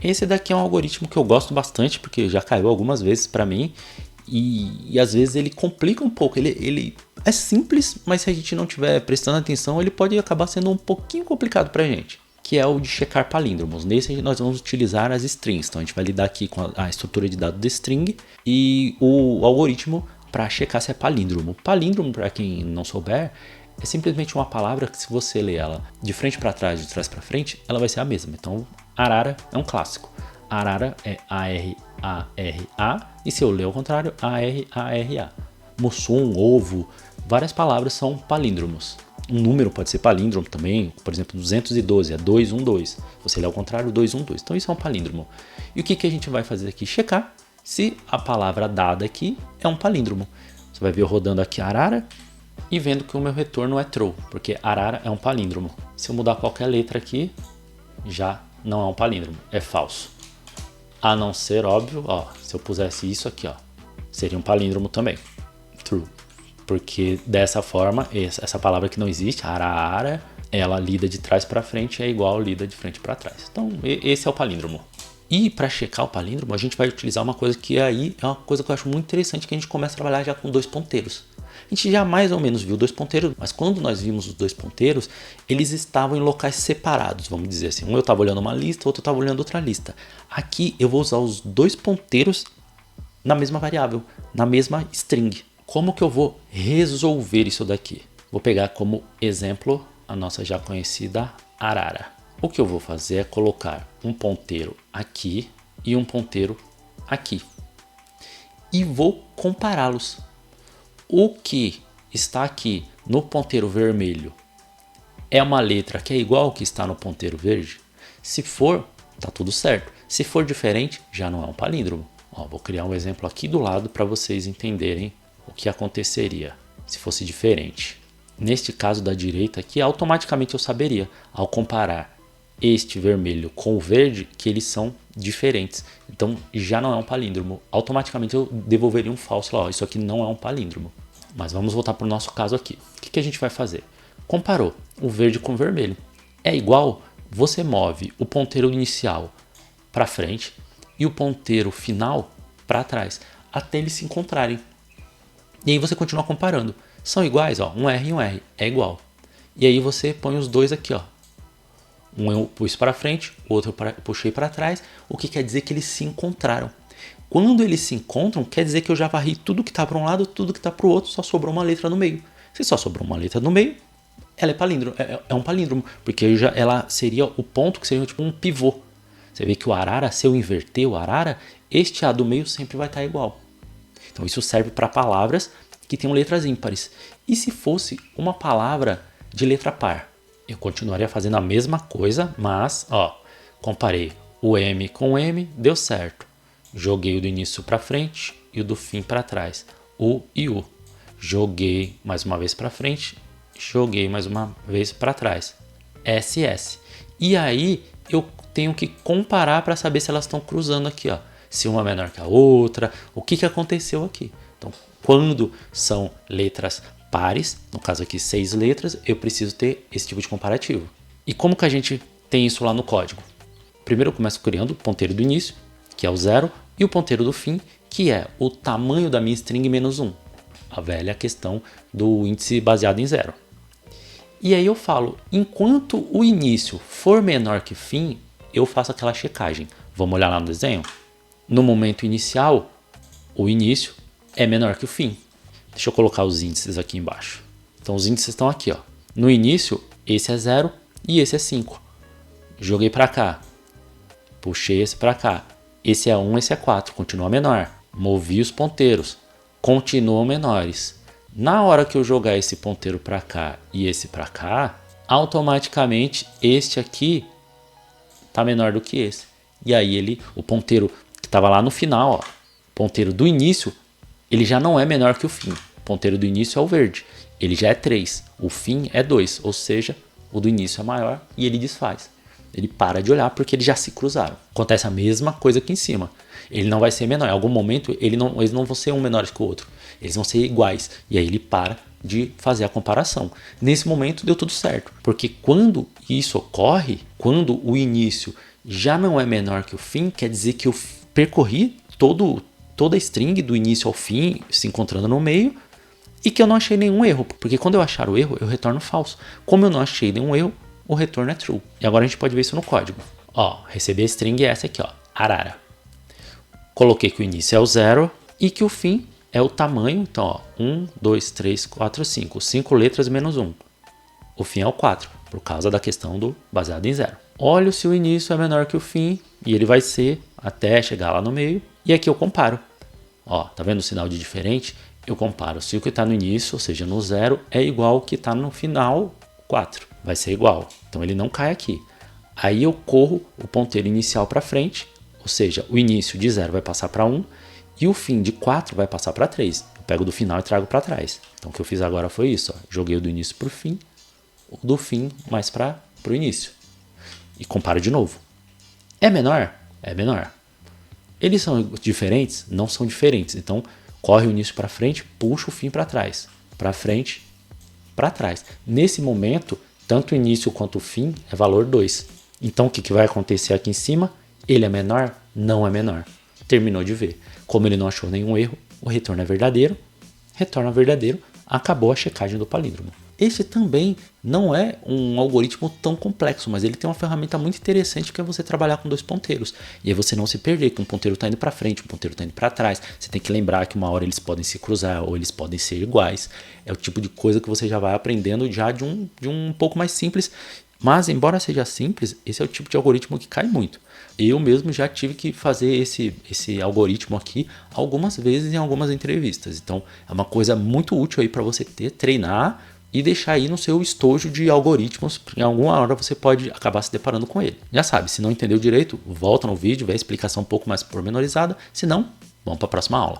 Esse daqui é um algoritmo que eu gosto bastante, porque já caiu algumas vezes para mim. E às vezes ele complica um pouco. Ele é simples, mas se a gente não estiver prestando atenção, ele pode acabar sendo um pouquinho complicado para a gente. Que é o de checar palíndromos. Nesse nós vamos utilizar as strings. Então a gente vai lidar aqui com a estrutura de dados de string e o algoritmo para checar se é palíndromo. Palíndromo, para quem não souber, é simplesmente uma palavra que, se você ler ela de frente para trás, de trás para frente, ela vai ser a mesma. Então, arara é um clássico. Arara é A-R-A-R-A, e se eu ler ao contrário, A-R-A-R-A. Mussum, ovo, várias palavras são palíndromos. Um número pode ser palíndromo também, por exemplo, 212 é 212. Você lê ao contrário, 212. Então isso é um palíndromo. E o que a gente vai fazer aqui? Checar se a palavra dada aqui é um palíndromo. Você vai ver eu rodando aqui arara e vendo que o meu retorno é true, porque arara é um palíndromo. Se eu mudar qualquer letra aqui, já não é um palíndromo, é falso. A não ser, óbvio, ó, se eu pusesse isso aqui, ó, seria um palíndromo também, true. Porque dessa forma, essa palavra que não existe, arara, ela lida de trás para frente é igual lida de frente para trás. Então, esse é o palíndromo. E para checar o palíndromo, a gente vai utilizar uma coisa que aí é uma coisa que eu acho muito interessante, que a gente começa a trabalhar já com dois ponteiros. A gente já mais ou menos viu dois ponteiros, mas quando nós vimos os dois ponteiros, eles estavam em locais separados, vamos dizer assim. Um eu estava olhando uma lista, outro eu estava olhando outra lista. Aqui eu vou usar os dois ponteiros na mesma variável, na mesma string. Como que eu vou resolver isso daqui? Vou pegar como exemplo a nossa já conhecida arara. O que eu vou fazer é colocar um ponteiro aqui e um ponteiro aqui. E vou compará-los. O que está aqui no ponteiro vermelho é uma letra que é igual ao que está no ponteiro verde? Se for, tá tudo certo. Se for diferente, já não é um palíndromo. Ó, vou criar um exemplo aqui do lado para vocês entenderem o que aconteceria se fosse diferente. Neste caso da direita aqui, automaticamente eu saberia, ao comparar este vermelho com o verde, que eles são diferentes. Então já não é um palíndromo. Automaticamente eu devolveria um falso lá. Ó, isso aqui não é um palíndromo. Mas vamos voltar para o nosso caso aqui. O que a gente vai fazer? Comparou o verde com o vermelho. É igual, você move o ponteiro inicial para frente e o ponteiro final para trás, até eles se encontrarem. E aí você continua comparando. São iguais, ó, um R e um R, é igual. E aí você põe os dois aqui, ó. Um eu pus para frente, o outro eu puxei para trás, o que quer dizer que eles se encontraram. Quando eles se encontram, quer dizer que eu já varri tudo que está para um lado, tudo que está para o outro, só sobrou uma letra no meio. Se só sobrou uma letra no meio, ela é palíndromo, é um palíndromo, porque ela seria o ponto que seria tipo um pivô. Você vê que o arara, se eu inverter o arara, este A do meio sempre vai estar igual. Então isso serve para palavras que tenham letras ímpares. E se fosse uma palavra de letra par? Eu continuaria fazendo a mesma coisa, mas ó, comparei o M com o M, deu certo. Joguei o do início para frente e o do fim para trás. U e U. Joguei mais uma vez para frente, joguei mais uma vez para trás. SS. E aí eu tenho que comparar para saber se elas estão cruzando aqui, ó. Se uma é menor que a outra, o que aconteceu aqui. Então, quando são letras pares, no caso aqui 6 letras, eu preciso ter esse tipo de comparativo. E como que a gente tem isso lá no código? Primeiro eu começo criando o ponteiro do início, que é o 0, e o ponteiro do fim, que é o tamanho da minha string menos 1. A velha questão do índice baseado em 0. E aí eu falo, enquanto o início for menor que o fim, eu faço aquela checagem. Vamos olhar lá no desenho? No momento inicial, o início é menor que o fim. Deixa eu colocar os índices aqui embaixo. Então os índices estão aqui, ó. No início, esse é 0 e esse é 5. Joguei para cá. Puxei esse para cá. Esse é 1, esse é 4. Continua menor. Movi os ponteiros. Continuam menores. Na hora que eu jogar esse ponteiro para cá e esse para cá, automaticamente este aqui está menor do que esse. E aí o ponteiro que estava lá no final, ó, ponteiro do início, ele já não é menor que o fim. O ponteiro do início é o verde. Ele já é 3. O fim é 2. Ou seja, o do início é maior e ele desfaz. Ele para de olhar porque eles já se cruzaram. Acontece a mesma coisa aqui em cima. Ele não vai ser menor. Em algum momento eles não vão ser um menores que o outro. Eles vão ser iguais. E aí ele para de fazer a comparação. Nesse momento deu tudo certo. Porque quando isso ocorre, quando o início Já não é menor que o fim, quer dizer que eu percorri toda a string do início ao fim, se encontrando no meio, e que eu não achei nenhum erro, porque quando eu achar o erro, eu retorno falso. Como eu não achei nenhum erro, o retorno é true. E agora a gente pode ver isso no código. Ó, recebi a string é essa aqui, ó, arara. Coloquei que o início é o 0 e que o fim é o tamanho. Então, ó, 1, 2, 3, 4, 5. 5 letras menos 1. O fim é o 4, por causa da questão do baseado em 0. Olho se o início é menor que o fim, e ele vai ser até chegar lá no meio. E aqui eu comparo. Ó, tá vendo o sinal de diferente? Eu comparo se o que está no início, ou seja, no 0, é igual ao que está no final, 4. Vai ser igual. Então ele não cai aqui. Aí eu corro o ponteiro inicial para frente, ou seja, o início de 0 vai passar para 1 e o fim de 4 vai passar para 3. Eu pego do final e trago para trás. Então o que eu fiz agora foi isso. Ó. Joguei o do início para o fim, o do fim mais para o início. E comparo de novo. É menor? É menor. Eles são diferentes? Não são diferentes. Então corre o início para frente, puxa o fim para trás. Para frente, para trás. Nesse momento, tanto o início quanto o fim é valor 2. Então o que vai acontecer aqui em cima? Ele é menor? Não é menor. Terminou de ver. Como ele não achou nenhum erro, o retorno é verdadeiro. Retorna verdadeiro. Acabou a checagem do palíndromo. Esse também não é um algoritmo tão complexo, mas ele tem uma ferramenta muito interessante que é você trabalhar com 2 ponteiros. E aí você não se perder, que um ponteiro está indo para frente, um ponteiro está indo para trás. Você tem que lembrar que uma hora eles podem se cruzar ou eles podem ser iguais. É o tipo de coisa que você já vai aprendendo já de um pouco mais simples. Mas, embora seja simples, esse é o tipo de algoritmo que cai muito. Eu mesmo já tive que fazer esse algoritmo aqui algumas vezes em algumas entrevistas. Então, é uma coisa muito útil aí para você treinar e deixar aí no seu estojo de algoritmos. Em alguma hora você pode acabar se deparando com ele. Já sabe, se não entendeu direito, volta no vídeo, vê a explicação um pouco mais pormenorizada. Se não, vamos para a próxima aula.